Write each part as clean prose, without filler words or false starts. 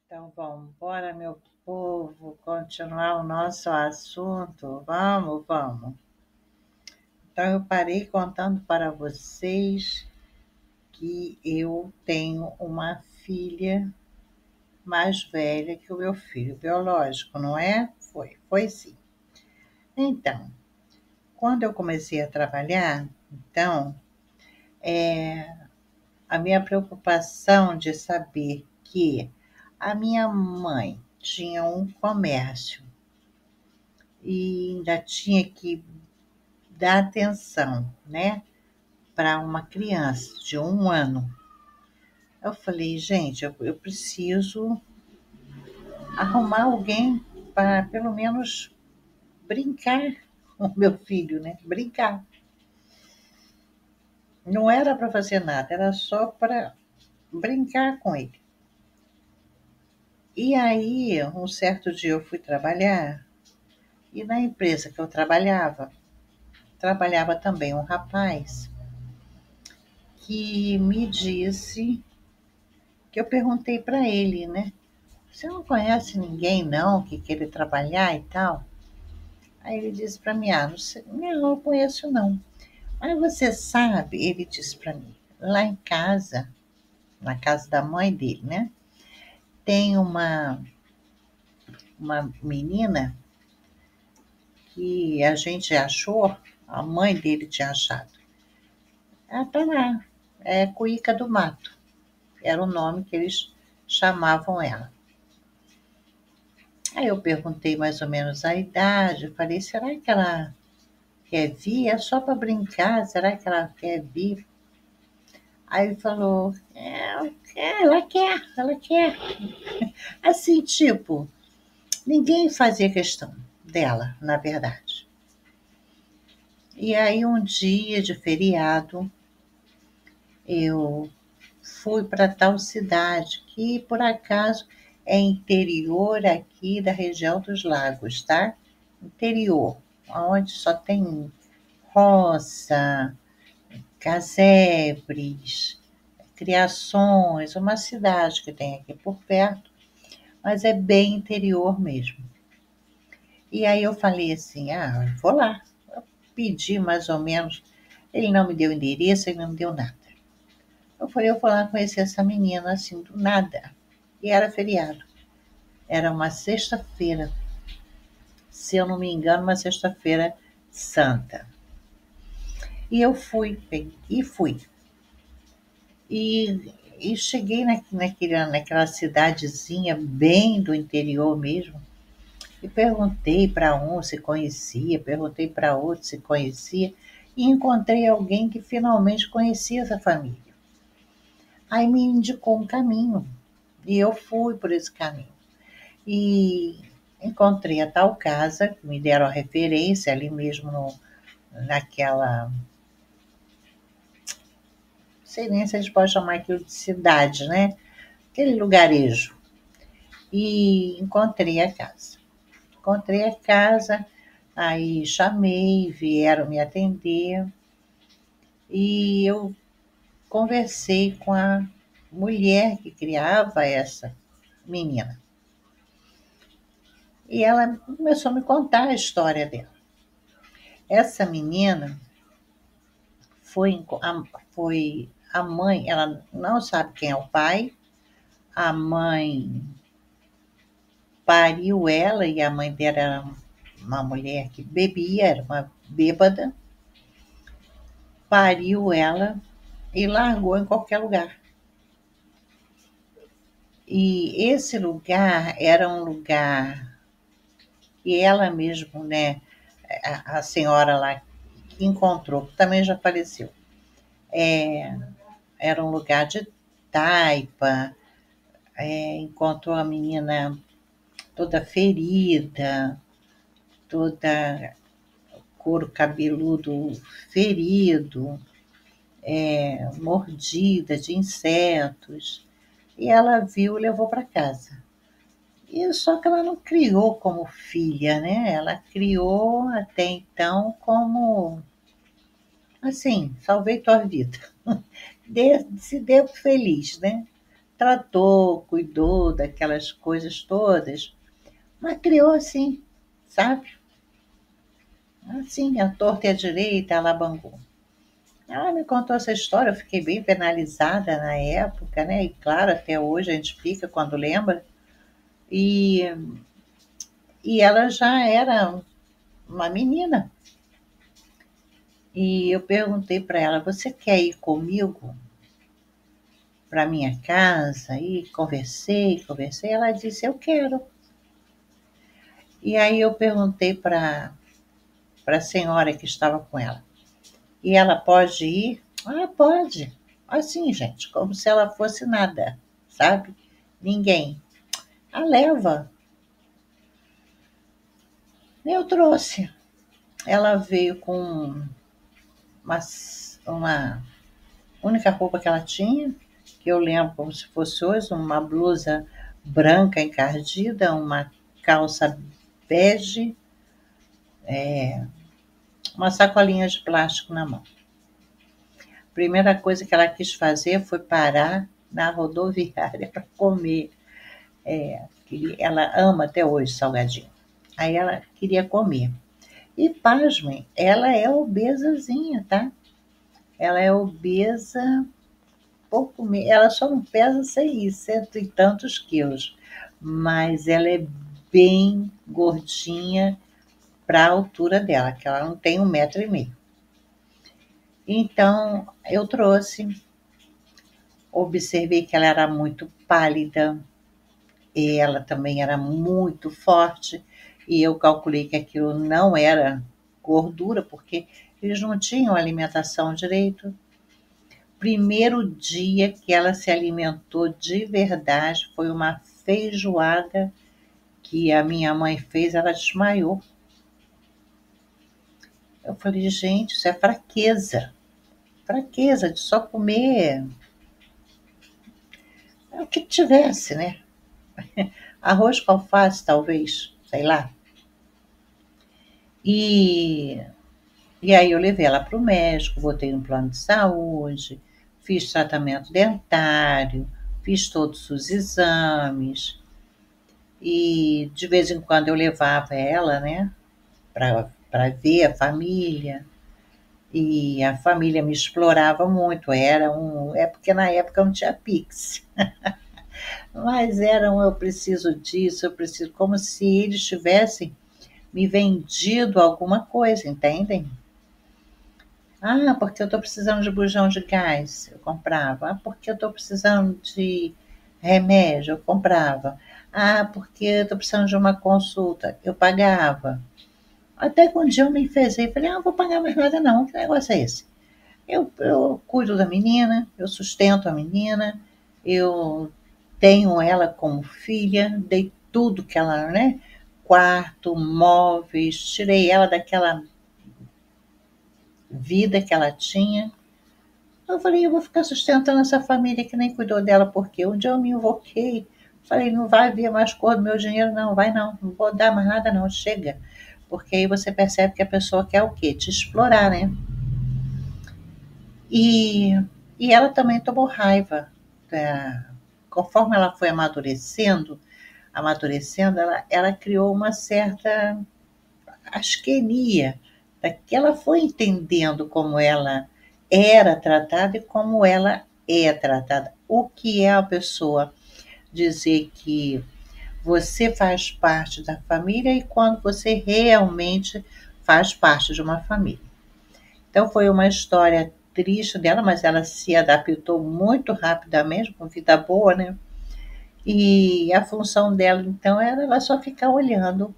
Então vamos embora, meu povo, continuar o nosso assunto. Vamos, vamos. Então eu parei contando para vocês que eu tenho uma filha mais velha que o meu filho biológico, não é? Foi sim. Então, quando eu comecei a trabalhar, então, a minha preocupação de saber que a minha mãe tinha um comércio e ainda tinha que dar atenção, né, para uma criança de 1 ano. Eu falei, gente, eu preciso arrumar alguém para pelo menos brincar com o meu filho, né? Brincar. Não era para fazer nada, era só para brincar com ele. E aí, um certo dia eu fui trabalhar e na empresa que eu trabalhava também um rapaz que me disse que eu perguntei para ele, né? Você não conhece ninguém não que queira trabalhar e tal? Aí ele disse para mim, não sei, não, eu conheço não. Mas você sabe, ele disse para mim, lá em casa, na casa da mãe dele, né? Tem uma menina que a gente achou, a mãe dele tinha achado. Ela tá lá, é Cuíca do Mato, era o nome que eles chamavam ela. Aí eu perguntei mais ou menos a idade, eu falei, será que ela quer vir? É só para brincar, será que ela quer vir? Aí ele falou, ela quer, ela quer. Assim, tipo, ninguém fazia questão dela, na verdade. E aí um dia de feriado, eu fui para tal cidade, que por acaso é interior aqui da região dos lagos, tá? Interior, onde só tem roça, casebres, criações, uma cidade que tem aqui por perto, mas é bem interior mesmo. E aí eu falei assim, vou lá. Eu pedi mais ou menos, ele não me deu endereço, ele não me deu nada. Eu falei, eu vou lá conhecer essa menina assim, do nada. E era feriado. Era uma sexta-feira, se eu não me engano, uma sexta-feira santa. E eu fui, e fui. E cheguei naquela cidadezinha bem do interior mesmo, e perguntei para um se conhecia, perguntei para outro se conhecia, e encontrei alguém que finalmente conhecia essa família. Aí me indicou um caminho, e eu fui por esse caminho. E encontrei a tal casa, me deram a referência ali mesmo naquela, não sei nem se a gente pode chamar aquilo de cidade, né? Aquele lugarejo. E encontrei a casa. Encontrei a casa, aí chamei, vieram me atender e eu conversei com a mulher que criava essa menina. E ela começou a me contar a história dela. Essa menina foi a mãe, ela não sabe quem é o pai, a mãe pariu ela e a mãe dela era uma mulher que bebia, era uma bêbada, pariu ela e largou em qualquer lugar. E esse lugar era um lugar que ela mesmo, né, a senhora lá que encontrou, que também já faleceu, era um lugar de taipa, encontrou a menina toda ferida, toda couro cabeludo ferido, mordida de insetos. E ela viu e levou para casa. E só que ela não criou como filha, né? Ela criou até então como assim, salvei tua vida. Se deu feliz, né? tratou, cuidou daquelas coisas todas, mas criou assim, sabe? Assim, a torta e a direita, ela bangou. Ela me contou essa história, eu fiquei bem penalizada na época, né? E claro, até hoje a gente fica quando lembra. E, e ela já era uma menina. E eu perguntei para ela: você quer ir comigo para minha casa? E conversei. Ela disse: eu quero. E aí eu perguntei para a senhora que estava com ela: e ela pode ir? Ah, pode. Assim, gente, como se ela fosse nada, sabe? Ninguém. A leva. Eu trouxe. Ela veio com uma, uma única roupa que ela tinha, que eu lembro como se fosse hoje, uma blusa branca encardida, uma calça bege, uma sacolinha de plástico na mão. A primeira coisa que ela quis fazer foi parar na rodoviária para comer. Ela ama até hoje salgadinho. Aí ela queria comer. E pasmem, ela é obesazinha, tá? Ela é obesa, pouco, ela só não pesa 100 cento e tantos quilos, mas ela é bem gordinha para a altura dela, que ela não tem 1,5 m. Então, eu trouxe, observei que ela era muito pálida, e ela também era muito forte, e eu calculei que aquilo não era gordura, porque eles não tinham alimentação direito. Primeiro dia que ela se alimentou de verdade foi uma feijoada que a minha mãe fez, ela desmaiou. Eu falei: gente, isso é fraqueza. Fraqueza de só comer o que tivesse, né? Arroz com alface, talvez, sei lá. E, e aí eu levei ela para o médico, botei no plano de saúde, fiz tratamento dentário, fiz todos os exames. E de vez em quando eu levava ela, né, para ver a família. E a família me explorava muito. É porque na época não tinha Pix, mas eu preciso disso, eu preciso, como se eles tivessem me vendido alguma coisa, entendem? Ah, porque eu estou precisando de bujão de gás, eu comprava. Ah, porque eu estou precisando de remédio, eu comprava. Ah, porque eu estou precisando de uma consulta, eu pagava. Até que um dia eu me enfezei, falei: não vou pagar mais nada não, que negócio é esse? Eu cuido da menina, eu sustento a menina, eu tenho ela como filha, dei tudo que ela, né? Quarto, móveis, tirei ela daquela vida que ela tinha. Eu falei: eu vou ficar sustentando essa família que nem cuidou dela, porque um dia eu me invoquei, falei: não vai vir mais cor do meu dinheiro, não, vai não vou dar mais nada não, chega. Porque aí você percebe que a pessoa quer o quê? Te explorar, né? E, e ela também tomou raiva. Conforme ela foi amadurecendo, ela criou uma certa asquenia, que ela foi entendendo como ela era tratada e como ela é tratada. O que é a pessoa dizer que você faz parte da família e quando você realmente faz parte de uma família. Então foi uma história triste dela, mas ela se adaptou muito rapidamente, com vida boa, né? E a função dela, então, era ela só ficar olhando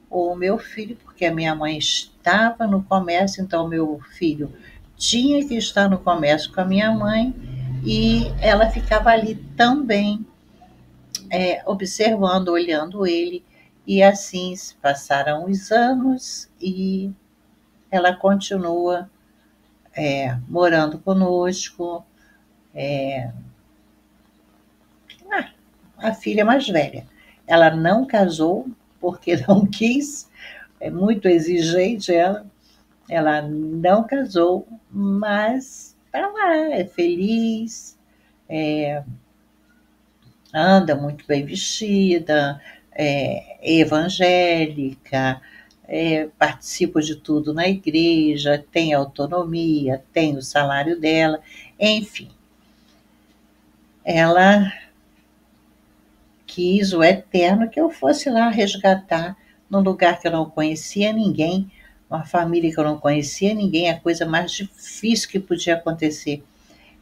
o meu filho, porque a minha mãe estava no comércio, então o meu filho tinha que estar no comércio com a minha mãe, e ela ficava ali também, observando, olhando ele, e assim se passaram os anos e ela continua morando conosco. A filha mais velha, ela não casou porque não quis, é muito exigente ela não casou, mas está lá, é feliz, anda muito bem vestida, é evangélica, participa de tudo na igreja, tem autonomia, tem o salário dela, enfim. Ela quis o eterno que eu fosse lá resgatar num lugar que eu não conhecia ninguém, uma família que eu não conhecia ninguém, a coisa mais difícil que podia acontecer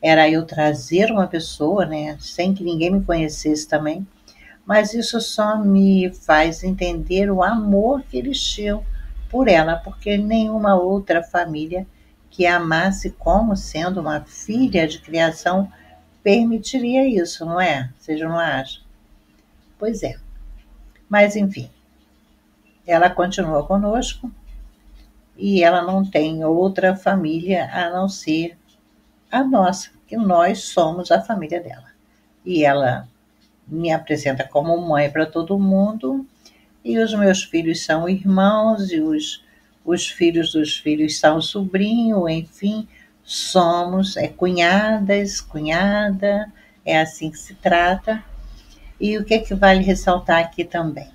era eu trazer uma pessoa, né, sem que ninguém me conhecesse também, mas isso só me faz entender o amor que eles tinham por ela, porque nenhuma outra família que a amasse como sendo uma filha de criação permitiria isso, não é? Vocês não acham? Pois é. Mas, enfim, ela continua conosco e ela não tem outra família a não ser a nossa, que nós somos a família dela. E ela me apresenta como mãe para todo mundo, e os meus filhos são irmãos, e os filhos dos filhos são sobrinho, enfim, somos cunhadas, cunhada, é assim que se trata. E o que é que vale ressaltar aqui também?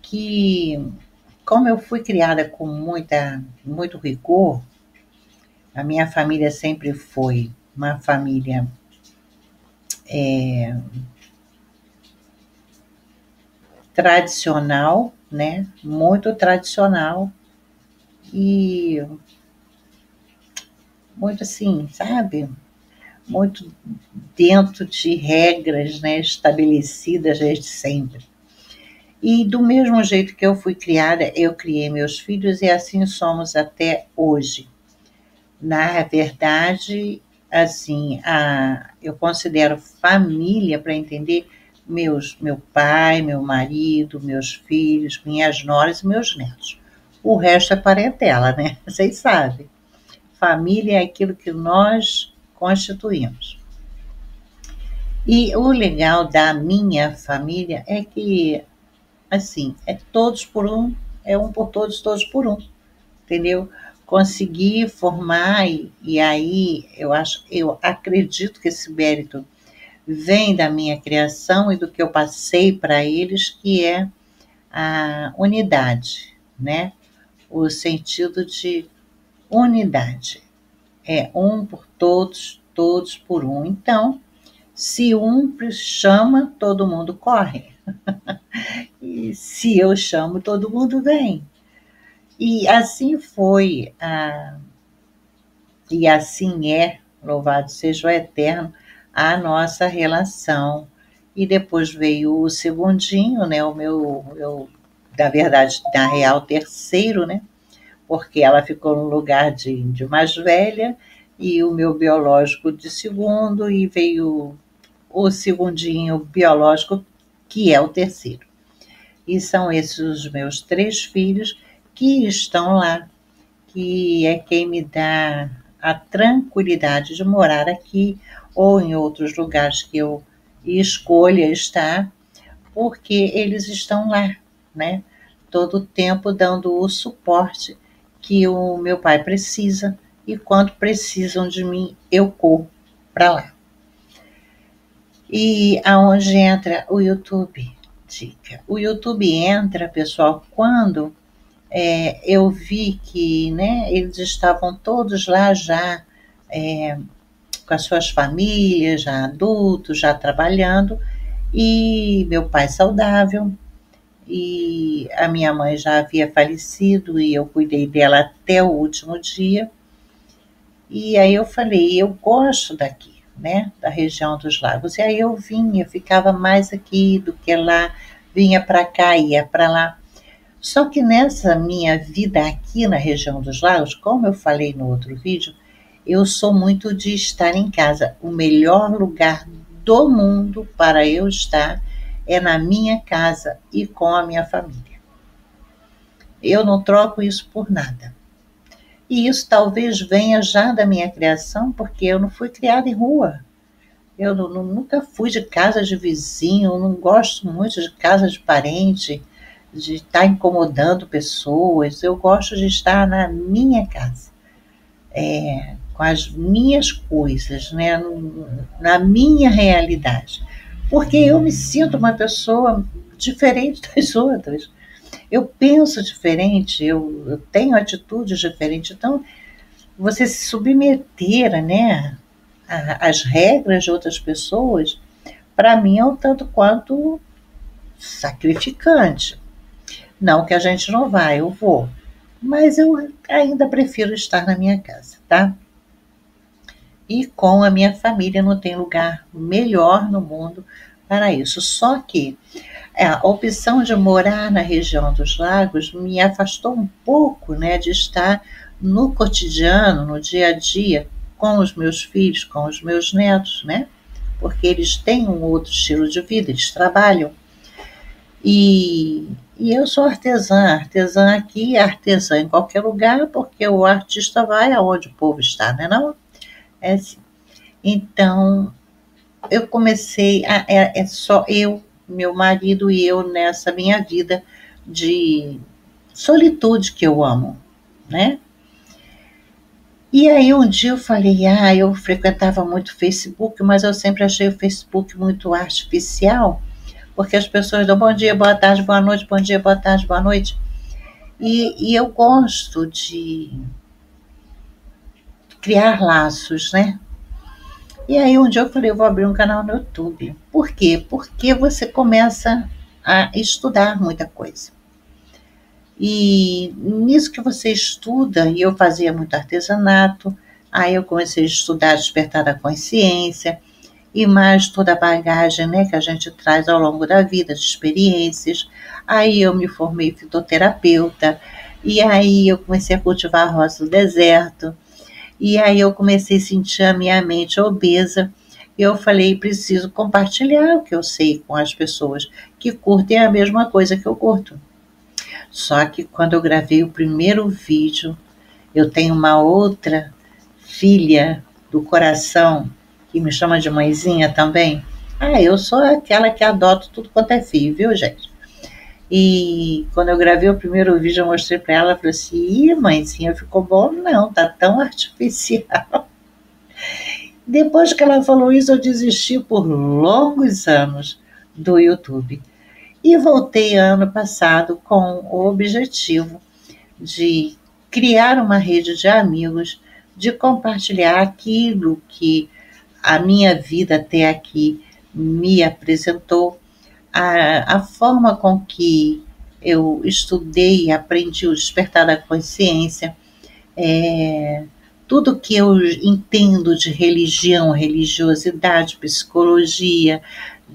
Que como eu fui criada com muito rigor, a minha família sempre foi uma família tradicional, né? Muito tradicional e muito assim, sabe? Muito dentro de regras, né? Estabelecidas desde sempre. E do mesmo jeito que eu fui criada, eu criei meus filhos e assim somos até hoje. Na verdade, assim, eu considero família para entender meu pai, meu marido, meus filhos, minhas noras e meus netos. O resto é parentela, né? Vocês sabem. Família é aquilo que nós constituímos. E o legal da minha família é que, assim, é todos por um, é um por todos, todos por um, entendeu? Conseguir formar e aí eu acredito que esse mérito vem da minha criação e do que eu passei para eles, que é a unidade, né? O sentido de unidade. É um por todos, todos por um. Então, se um chama, todo mundo corre. E se eu chamo, todo mundo vem. E assim foi, e assim é, louvado seja o eterno, a nossa relação. E depois veio o segundinho, né, na verdade, na real, terceiro, né, porque ela ficou no lugar de mais velha, e o meu biológico de segundo, e veio o segundinho biológico, que é o terceiro. E são esses os meus 3 filhos que estão lá, que é quem me dá a tranquilidade de morar aqui ou em outros lugares que eu escolha estar, porque eles estão lá, né? Todo o tempo dando o suporte que o meu pai precisa e quando precisam de mim, eu corro para lá. E aonde entra o YouTube? Dica. O YouTube entra, pessoal, quando eu vi que, né, eles estavam todos lá já com as suas famílias, já adultos, já trabalhando, e meu pai saudável, e a minha mãe já havia falecido e eu cuidei dela até o último dia. E aí eu falei, eu gosto daqui, né, da região dos lagos. E aí eu vinha, ficava mais aqui do que lá, vinha para cá, ia para lá. Só que nessa minha vida aqui na região dos lagos, como eu falei no outro vídeo, eu sou muito de estar em casa. O melhor lugar do mundo para eu estar é na minha casa e com a minha família. Eu não troco isso por nada. E isso talvez venha já da minha criação, porque eu não fui criada em rua. Eu nunca fui de casa de vizinho, não gosto muito de casa de parente, de estar incomodando pessoas. Eu gosto de estar na minha casa, com as minhas coisas, né? Na minha realidade. porque eu me sinto uma pessoa diferente das outras. Eu penso diferente, eu tenho atitudes diferentes. Então, você se submeter, né, às regras de outras pessoas, para mim é um tanto quanto sacrificante. Não que a gente não vá, eu vou. Mas eu ainda prefiro estar na minha casa, tá? E com a minha família, não tem lugar melhor no mundo para isso. Só que a opção de morar na região dos lagos me afastou um pouco, né, de estar no cotidiano, no dia a dia, com os meus filhos, com os meus netos, né? Porque eles têm um outro estilo de vida, eles trabalham. E eu sou artesã, artesã aqui, artesã em qualquer lugar, porque o artista vai aonde o povo está, né? Não? É assim. Então, eu comecei, é só eu, meu marido e eu nessa minha vida de solitude que eu amo, né? E aí um dia eu falei, eu frequentava muito o Facebook, mas eu sempre achei o Facebook muito artificial, porque as pessoas dão bom dia, boa tarde, boa noite, bom dia, boa tarde, boa noite. E eu gosto de criar laços, né? E aí um dia eu falei, eu vou abrir um canal no YouTube. Por quê? Porque você começa a estudar muita coisa. E nisso que você estuda, e eu fazia muito artesanato, aí eu comecei a estudar Despertar da Consciência, e mais toda a bagagem, né, que a gente traz ao longo da vida, de experiências. Aí eu me formei fitoterapeuta, e aí eu comecei a cultivar a rosa do deserto, e aí eu comecei a sentir a minha mente obesa, e eu falei, preciso compartilhar o que eu sei com as pessoas que curtem a mesma coisa que eu curto. Só que quando eu gravei o primeiro vídeo, eu tenho uma outra filha do coração, que me chama de mãezinha também. Eu sou aquela que adoto tudo quanto é filho, viu, gente? E quando eu gravei o primeiro vídeo, eu mostrei para ela, falei assim, ih, mãezinha, ficou bom? Não, tá tão artificial. Depois que ela falou isso, eu desisti por longos anos do YouTube. E voltei ano passado com o objetivo de criar uma rede de amigos, de compartilhar aquilo que a minha vida até aqui me apresentou, a forma com que eu estudei e aprendi o despertar da consciência, tudo que eu entendo de religião, religiosidade, psicologia,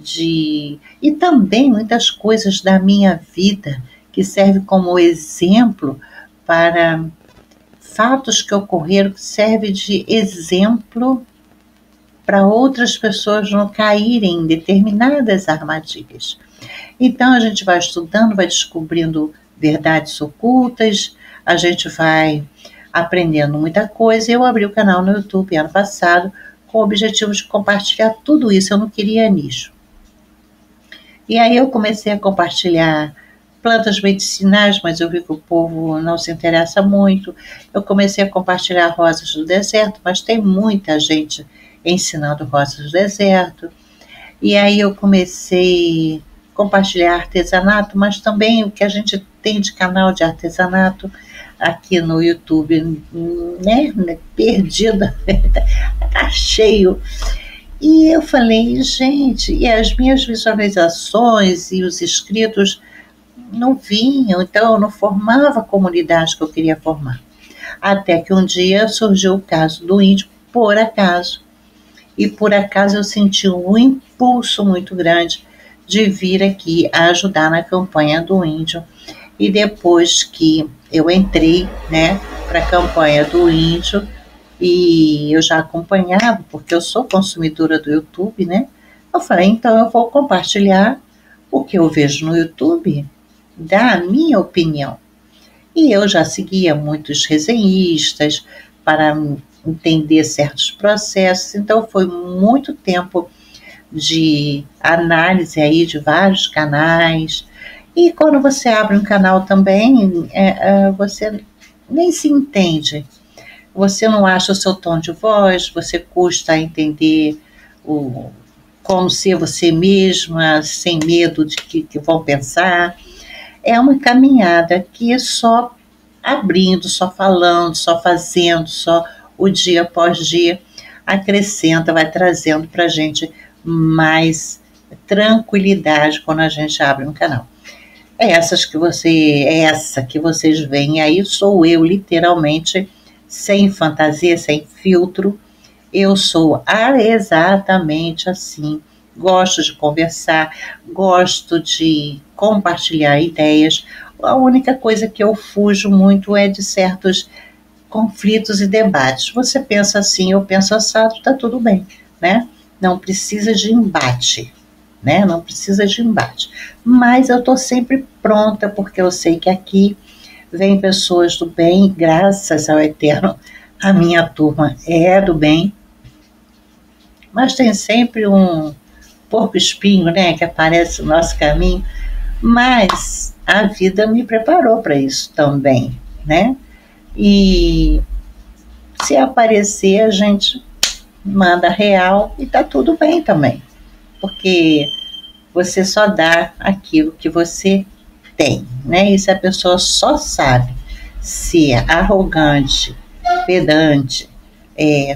e também muitas coisas da minha vida que servem como exemplo para fatos que ocorreram, que servem de exemplo para outras pessoas não caírem em determinadas armadilhas. Então a gente vai estudando, vai descobrindo verdades ocultas, a gente vai aprendendo muita coisa. Eu abri o canal no YouTube ano passado com o objetivo de compartilhar tudo isso, eu não queria nicho. E aí eu comecei a compartilhar plantas medicinais, mas eu vi que o povo não se interessa muito. Eu comecei a compartilhar rosas do deserto, mas tem muita gente ensinando rosas do deserto. E aí eu comecei a compartilhar artesanato, mas também o que a gente tem de canal de artesanato aqui no YouTube, né? Perdida, tá cheio. E eu falei, gente, e as minhas visualizações e os inscritos não vinham, então eu não formava a comunidade que eu queria formar. Até que um dia surgiu o caso do índio, por acaso. E por acaso eu senti um impulso muito grande de vir aqui a ajudar na campanha do índio. E depois que eu entrei, né, para a campanha do índio, e eu já acompanhava, porque eu sou consumidora do YouTube, né? Eu falei, então eu vou compartilhar o que eu vejo no YouTube, da minha opinião. E eu já seguia muitos resenhistas para entender certos processos, então foi muito tempo de análise aí de vários canais. E quando você abre um canal também, você nem se entende. Você não acha o seu tom de voz, você custa a entender como ser você mesma, sem medo de que vão pensar. É uma caminhada que é só abrindo, só falando, só fazendo, só o dia após dia acrescenta, vai trazendo para a gente mais tranquilidade quando a gente abre um canal. Essa que vocês veem aí sou eu, literalmente, sem fantasia, sem filtro. Eu sou exatamente assim. Gosto de conversar, gosto de compartilhar ideias. A única coisa que eu fujo muito é de certos conflitos e debates. Você pensa assim, eu penso assado, está tudo bem, né? Não precisa de embate, né? Não precisa de embate. Mas eu estou sempre pronta, porque eu sei que aqui vem pessoas do bem, graças ao Eterno. A minha turma é do bem, mas tem sempre um porco-espinho, né, que aparece no nosso caminho. Mas a vida me preparou para isso também, né? E se aparecer, a gente manda real e tá tudo bem também, porque você só dá aquilo que você tem, né? E se a pessoa só sabe ser arrogante, pedante,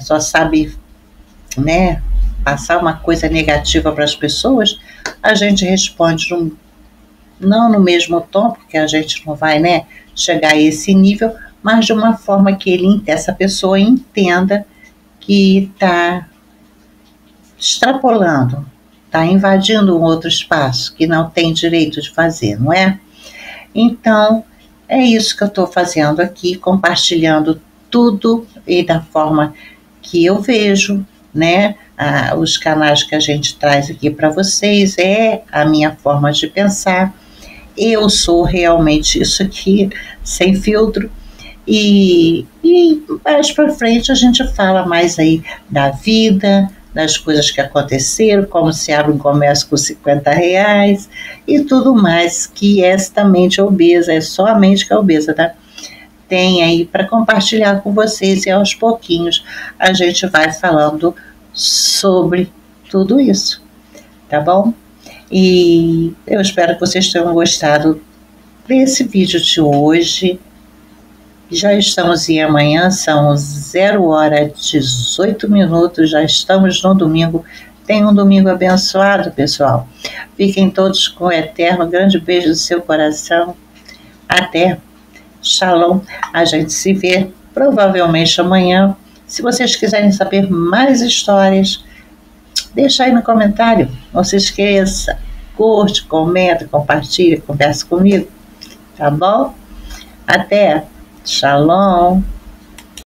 só sabe, né, passar uma coisa negativa para as pessoas, a gente responde não no mesmo tom, porque a gente não vai, né, chegar a esse nível, mas de uma forma que essa pessoa entenda que está extrapolando, está invadindo um outro espaço que não tem direito de fazer, não é? Então, é isso que eu estou fazendo aqui, compartilhando tudo e da forma que eu vejo, né? Os canais que a gente traz aqui para vocês é a minha forma de pensar. Eu sou realmente isso aqui, sem filtro. E mais para frente a gente fala mais aí da vida, das coisas que aconteceram, como se abre um comércio com R$50 e tudo mais, que esta mente obesa, é só a mente que é obesa, tá? Tem aí para compartilhar com vocês, e aos pouquinhos a gente vai falando sobre tudo isso, tá bom? E eu espero que vocês tenham gostado desse vídeo de hoje. Já estamos em amanhã, são 0h18, já estamos no domingo. Tenham um domingo abençoado, pessoal. Fiquem todos com o Eterno. Grande beijo no seu coração. Até. Shalom. A gente se vê provavelmente amanhã. Se vocês quiserem saber mais histórias, deixa aí no comentário. Não se esqueça. Curte, comenta, compartilha, conversa comigo. Tá bom? Até. Shalom.